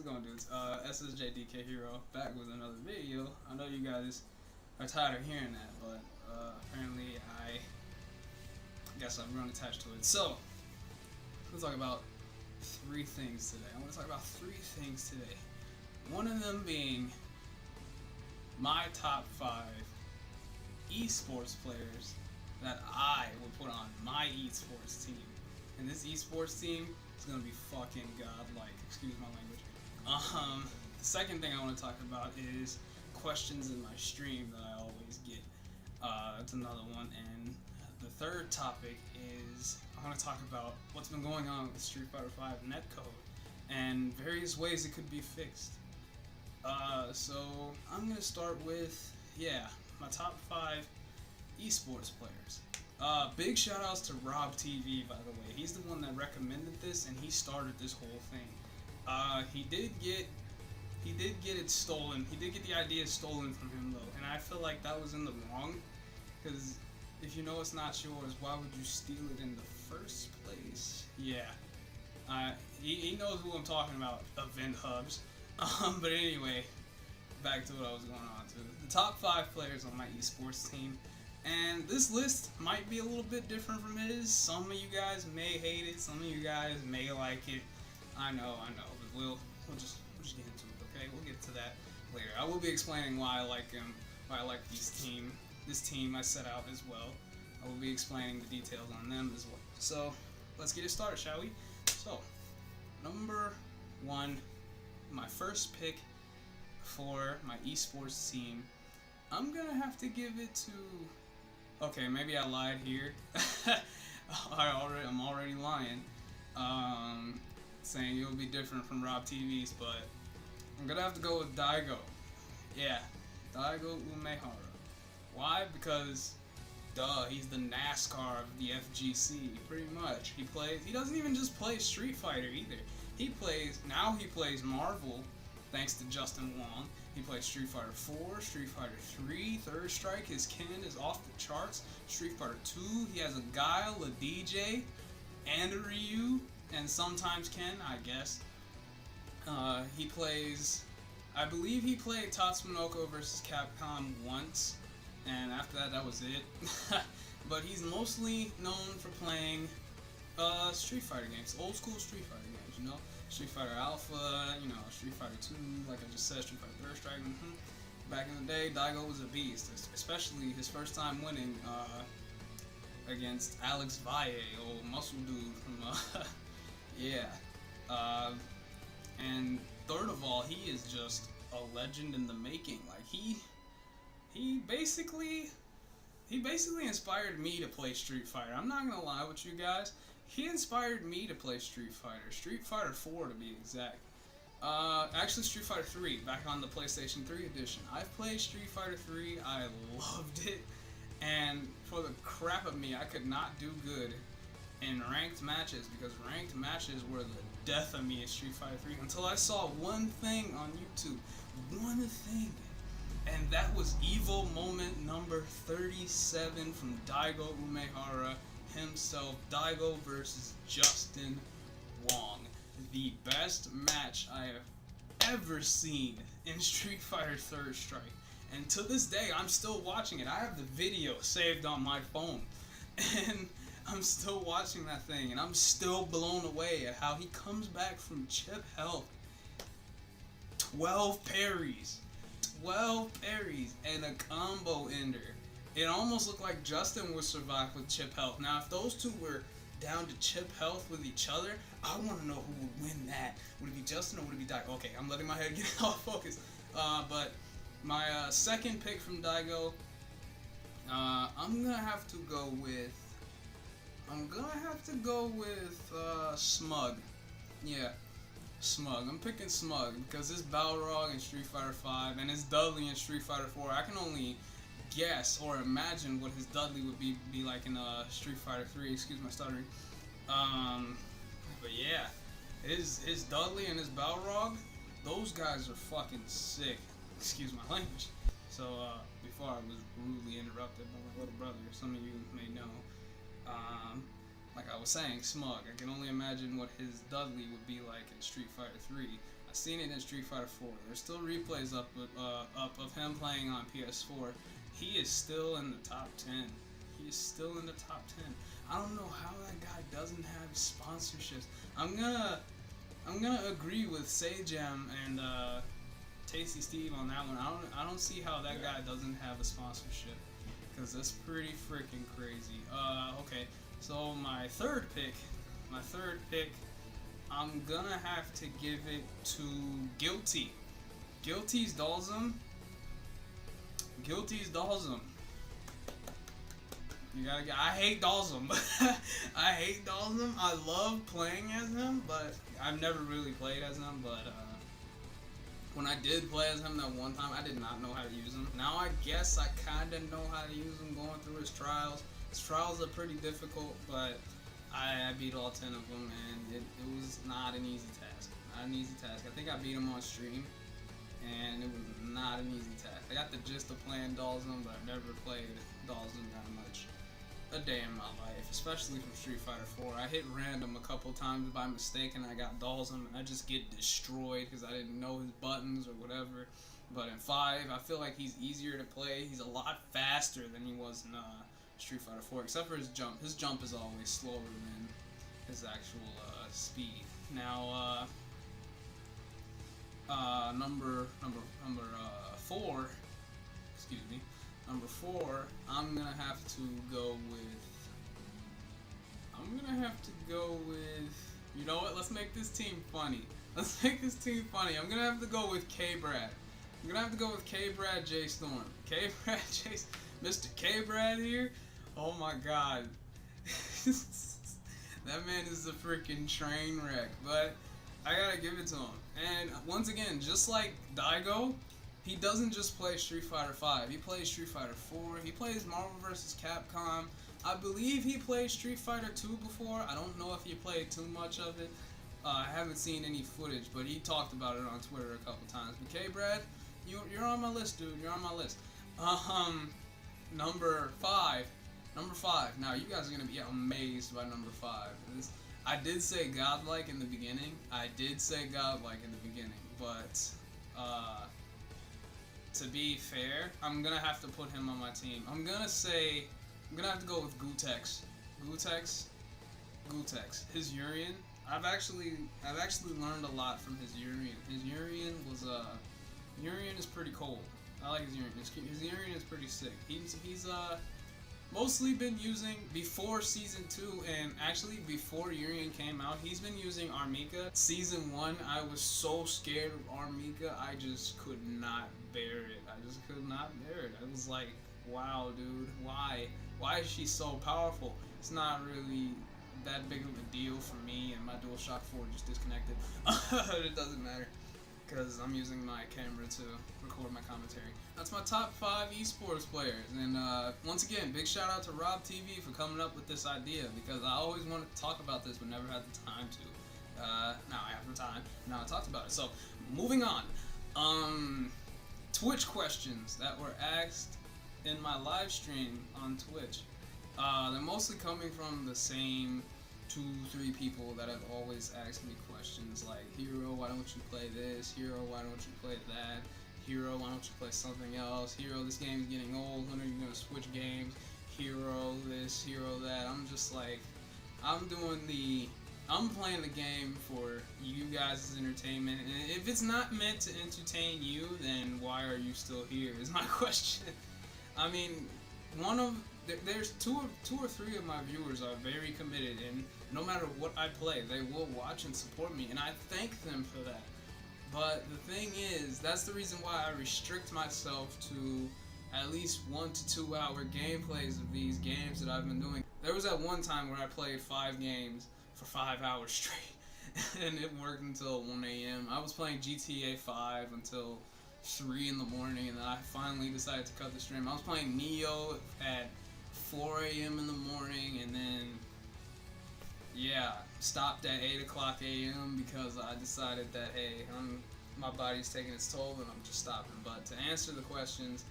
going, dudes? SSJDKHERO back with another video. I know you guys are tired of hearing that, but apparently I guess I've grown attached to it. So, let's talk about three things today. I want to talk about three things today. One of them being my top 5 esports players that I would put on my esports team. And this esports team is going to be fucking godlike. Excuse my language. The second thing I want to talk about is questions in my stream that I always get. That's another one. And the third topic is I want to talk about what's been going on with Street Fighter V netcode and various ways it could be fixed. So I'm going to start with, my top 5 esports players. Big shout outs to Rob TV, by the way. He's the one that recommended this and he started this whole thing. He did get it stolen. He did get the idea stolen from him though, and I feel like that was in the wrong, because if you know it's not yours, why would you steal it in the first place? Yeah. He knows who I'm talking about, Event Hubs. But anyway, back to what I was going on to. The top 5 players on my esports team. And this list might be a little bit different from his. Some of you guys may hate it, some of you guys may like it. I know, but we'll just get into it, okay? We'll get to that later. I will be explaining why I like him, why I like this team I set out as well. I will be explaining the details on them as well. So, let's get it started, shall we? So, number 1, my first pick for my esports team, I'm gonna have to give it to... Okay, maybe I lied here. I'm already lying. Saying it'll be different from Rob TV's, but I'm gonna have to go with Daigo. Yeah, Daigo Umehara. Why? Because, he's the NASCAR of the FGC, pretty much. He doesn't even just play Street Fighter either. He plays Marvel, thanks to Justin Wong. He plays Street Fighter 4, Street Fighter 3, Third Strike, his kin is off the charts. Street Fighter 2, he has a Guile, a DJ, and a Ryu, and sometimes Ken, I guess. He plays, I believe he played Tatsunoko vs. Capcom once, and after that was it. But he's mostly known for playing Street Fighter games, old school Street Fighter games, you know? Street Fighter Alpha, Street Fighter 2, like I just said, Street Fighter Third Strike. Back in the day, Daigo was a beast, especially his first time winning against Alex Valle, old muscle dude from, and third of all, he is just a legend in the making. Like, he basically inspired me to play Street Fighter. I'm not gonna lie with you guys. He inspired me to play Street Fighter. Street Fighter 4 to be exact. Actually Street Fighter 3, back on the PlayStation 3 edition. I've played Street Fighter 3, I loved it, and for the crap of me, I could not do good in ranked matches, because ranked matches were the death of me in Street Fighter 3, until I saw one thing on YouTube. One thing. And that was Evo moment number 37 from Daigo Umehara himself, Daigo versus Justin Wong. The best match I have ever seen in Street Fighter Third Strike. And to this day, I'm still watching it. I have the video saved on my phone. And I'm still watching that thing, and I'm still blown away at how he comes back from chip health. 12 parries. 12 parries and a combo ender. It almost looked like Justin would survive with chip health. Now, if those two were down to chip health with each other, I want to know who would win that. Would it be Justin or would it be Daigo? Okay, I'm letting my head get off focus. But my second pick from Daigo, I'm gonna have to go with Smug. Yeah, Smug. I'm picking Smug because his Balrog in Street Fighter V and his Dudley in Street Fighter 4, I can only guess or imagine what his Dudley would be like in Street Fighter 3. Excuse my stuttering. But yeah, his Dudley and his Balrog, those guys are fucking sick. Excuse my language. So before I was rudely interrupted by my little brother, some of you may know. Like I was saying, Smug. I can only imagine what his Dudley would be like in Street Fighter 3. I seen it in Street Fighter 4. There's still replays up of him playing on PS4. He is still in the top 10. He is still in the top 10. I don't know how that guy doesn't have sponsorships. I'm gonna agree with Sajam and Tasty Steve on that one. I don't see how that guy doesn't have a sponsorship, because that's pretty freaking crazy. Okay, so my third pick, I'm gonna have to give it to Guilty. Guilty's Dalsum. I hate Dalsum. I hate Dalsum. I love playing as him, but I've never really played as him. But when I did play as him that one time, I did not know how to use him. Now I guess I kind of know how to use him going through his trials. His trials are pretty difficult, but I beat all 10 of them, and it was not an easy task. Not an easy task. I think I beat him on stream, and it was not an easy task. I got the gist of playing Dalsum, but I've never played Dalsum that much a day in my life, especially from Street Fighter 4. I hit random a couple times by mistake, and I got Dalsum, and I just get destroyed because I didn't know his buttons or whatever. But in 5, I feel like he's easier to play. He's a lot faster than he was in Street Fighter 4, except for his jump. His jump is always slower than his actual speed. Now, number 4. Excuse me. Number 4. I'm gonna have to go with. You know what? Let's make this team funny. I'm gonna have to go with K-Brad. I'm gonna have to go with K-Brad J Storm. K-Brad J. Mr. K-Brad here. Oh my God. That man is a freaking train wreck, but I gotta give it to him. And once again, just like Daigo, he doesn't just play Street Fighter 5. He plays Street Fighter 4. He plays Marvel vs. Capcom. I believe he played Street Fighter 2 before. I don't know if he played too much of it. I haven't seen any footage, but he talked about it on Twitter a couple times. But K-Brad, you're on my list, dude. You're on my list. Number 5. Now, you guys are going to be amazed by number 5. I did say godlike in the beginning. But to be fair, I'm going to have to put him on my team. I'm going to have to go with Gutex. His Urien. I've actually learned a lot from his Urien. His Urien is pretty cool. I like his Urien. His Urien is pretty sick. He's mostly been using, before Season 2, and actually before Urien came out, he's been using Armika. Season 1, I was so scared of Armika, I just could not bear it. I was like, wow, dude, why? Why is she so powerful? It's not really that big of a deal for me, and my DualShock 4 just disconnected. It doesn't matter, because I'm using my camera to record my commentary. That's my top 5 esports players, and once again, big shout out to Rob TV for coming up with this idea, because I always wanted to talk about this but never had the time to. Now I have the time, now I talked about it. So, moving on. Twitch questions that were asked in my live stream on Twitch. They're mostly coming from the same 2-3 people that have always asked me questions like, Hero, why don't you play this? Hero, why don't you play that? Hero, why don't you play something else? Hero, this game's getting old. When are you gonna switch games? Hero, this, Hero, that. I'm just like, I'm playing the game for you guys' entertainment. And if it's not meant to entertain you, then why are you still here? Is my question. I mean, there's two or three of my viewers are very committed, and no matter what I play, they will watch and support me, and I thank them for that. But the thing is, that's the reason why I restrict myself to at least 1 to 2 hour gameplays of these games that I've been doing. There was that one time where I played 5 games for 5 hours straight, and it worked until 1 a.m. I was playing GTA 5 until 3 in the morning, and then I finally decided to cut the stream. I was playing Neo at 4 a.m. in the morning, and then, yeah, stopped at 8 o'clock a.m. because I decided that, hey, my body's taking its toll, and I'm just stopping. But to answer the questions,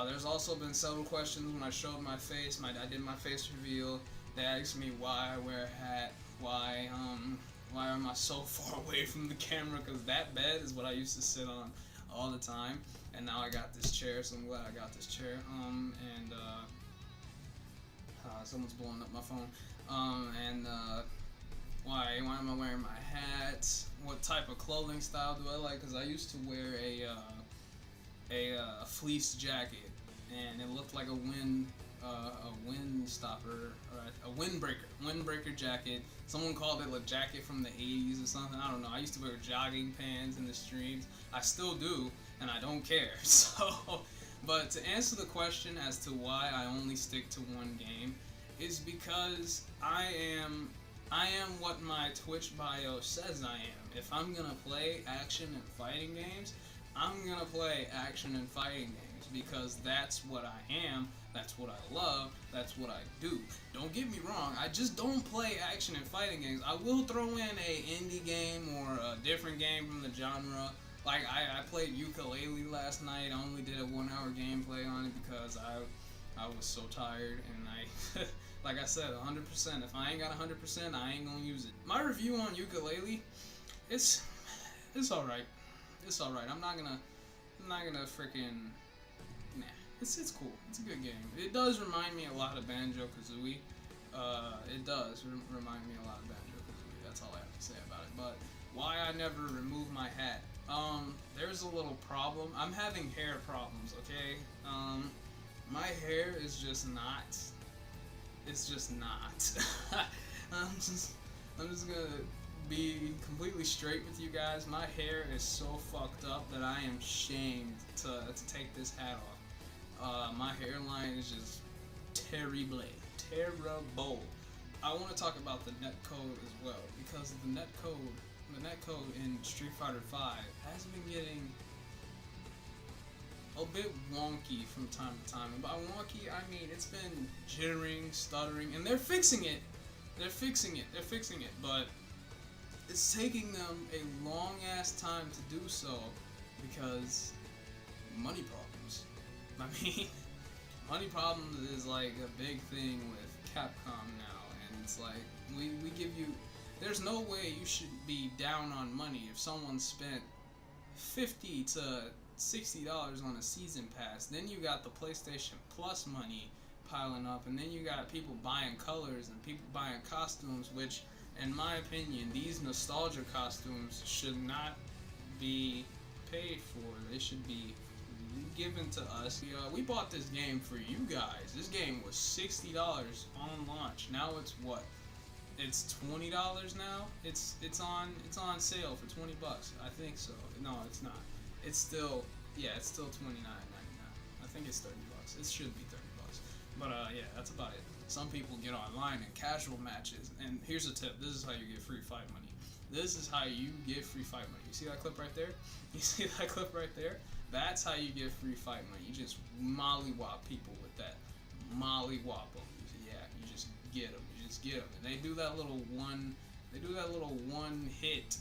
there's also been several questions when I showed my face. I did my face reveal. They asked me why I wear a hat, why Why am I so far away from the camera? Because that bed is what I used to sit on all the time, and now I got this chair, so I'm glad I got this chair. Someone's blowing up my phone. Why am I wearing my hat? What type of clothing style do I like? Because I used to wear a fleece jacket, and it looked like a wind stopper, or a windbreaker jacket. Someone called it a jacket from the 80s or something. I don't know. I used to wear jogging pants in the streets. I still do, and I don't care. So, but to answer the question as to why I only stick to one game, is because I am what my Twitch bio says I am. If I'm gonna play action and fighting games, I'm gonna play action and fighting games because that's what I am, that's what I love, that's what I do. Don't get me wrong, I just don't play action and fighting games. I will throw in a indie game or a different game from the genre. Like I played ukulele last night. I only did a 1 hour gameplay on it because I was so tired, and I like I said, 100%. If I ain't got 100%, I ain't gonna use it. My review on ukulele, it's alright. It's alright. I'm not gonna freaking, nah. It's cool. It's a good game. It does remind me a lot of Banjo-Kazooie. It does remind me a lot of Banjo-Kazooie. That's all I have to say about it. But why I never remove my hat? There's a little problem. I'm having hair problems. Okay. My hair is just not. It's just not. I'm just gonna be completely straight with you guys. My hair is so fucked up that I am shamed to take this hat off. My hairline is just terrible. I want to talk about the netcode as well, because the netcode in Street Fighter V has been getting a bit wonky from time to time. And by wonky, I mean it's been jittering, stuttering, and they're fixing it. But it's taking them a long ass time to do so because money problems. I mean, money problems is like a big thing with Capcom now, and it's like we give you. There's no way you should be down on money if someone spent $50 to $60 on a season pass. Then you got the PlayStation Plus money piling up, and then you got people buying colors and people buying costumes, which, in my opinion, these nostalgia costumes should not be paid for. They should be given to us. We bought this game for you guys. This game was $60 on launch. Now it's what? It's $20 now. It's on sale for $20. I think so. No, it's not. It's still $29.99. I think it's $30. It should be $30. But yeah, that's about it. Some people get online in casual matches, and here's a tip. This is how you get free fight money. This is how you get free fight money. You see that clip right there? You see that clip right there? That's how you get free fight money. You just mollywop people with that. Mollywop them. Yeah, you just get them. You just get them. And they do that little one hit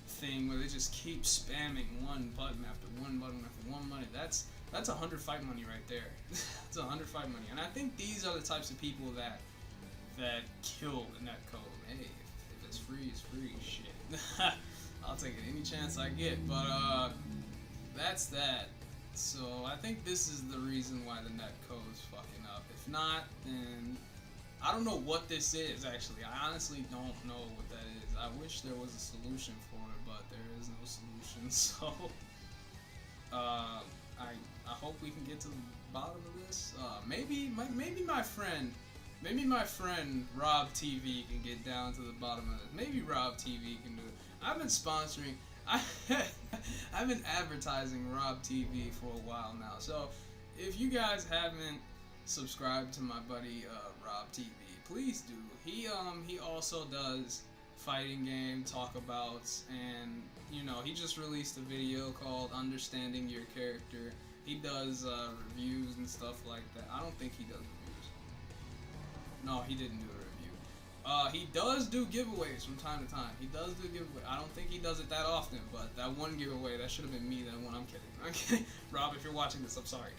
thing where they just keep spamming one button after one button after one button. That's 100 fight money right there. That's 100 fight money. And I think these are the types of people that kill the netcode. Hey, if it's free, it's free. Shit. I'll take it any chance I get. But that's that. So I think this is the reason why the netcode's fucking up. If not, then I don't know what this is, actually. I honestly don't know what that is. I wish there was a solution for it, but there is no solution. So I hope we can get to the bottom of this. Maybe my friend Rob TV can get down to the bottom of this. Maybe Rob TV can do it. I've been sponsoring. I've been advertising Rob TV for a while now. So if you guys haven't subscribed to my buddy Rob TV, please do. He also does fighting game talkabouts, and he just released a video called Understanding Your Character. He does reviews and stuff like that. I don't think he does reviews. No, he didn't do a review. He does do giveaways from time to time. He does do giveaways. I don't think he does it that often, but that one giveaway, that should have been me, that one. I'm kidding. Okay, Rob, if you're watching this, I'm sorry.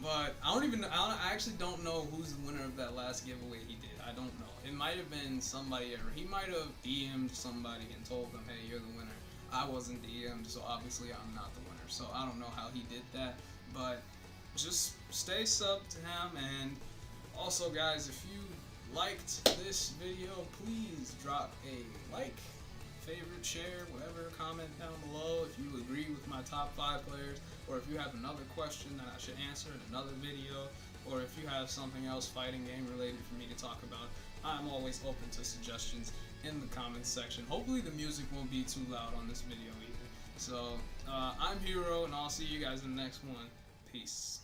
But I actually don't know who's the winner of that last giveaway he did. I don't know. It might have been somebody, or he might have DM'd somebody and told them, hey, you're the winner. I wasn't DM'd, so obviously I'm not the winner. So I don't know how he did that, but just stay subbed to him. And also, guys, if you liked this video, please drop a like, favorite, share, whatever, comment down below if you agree with my top 5 players, or if you have another question that I should answer in another video, or if you have something else fighting game related for me to talk about. I'm always open to suggestions in the comments section. Hopefully the music won't be too loud on this video either. So I'm Hero, and I'll see you guys in the next one. Peace.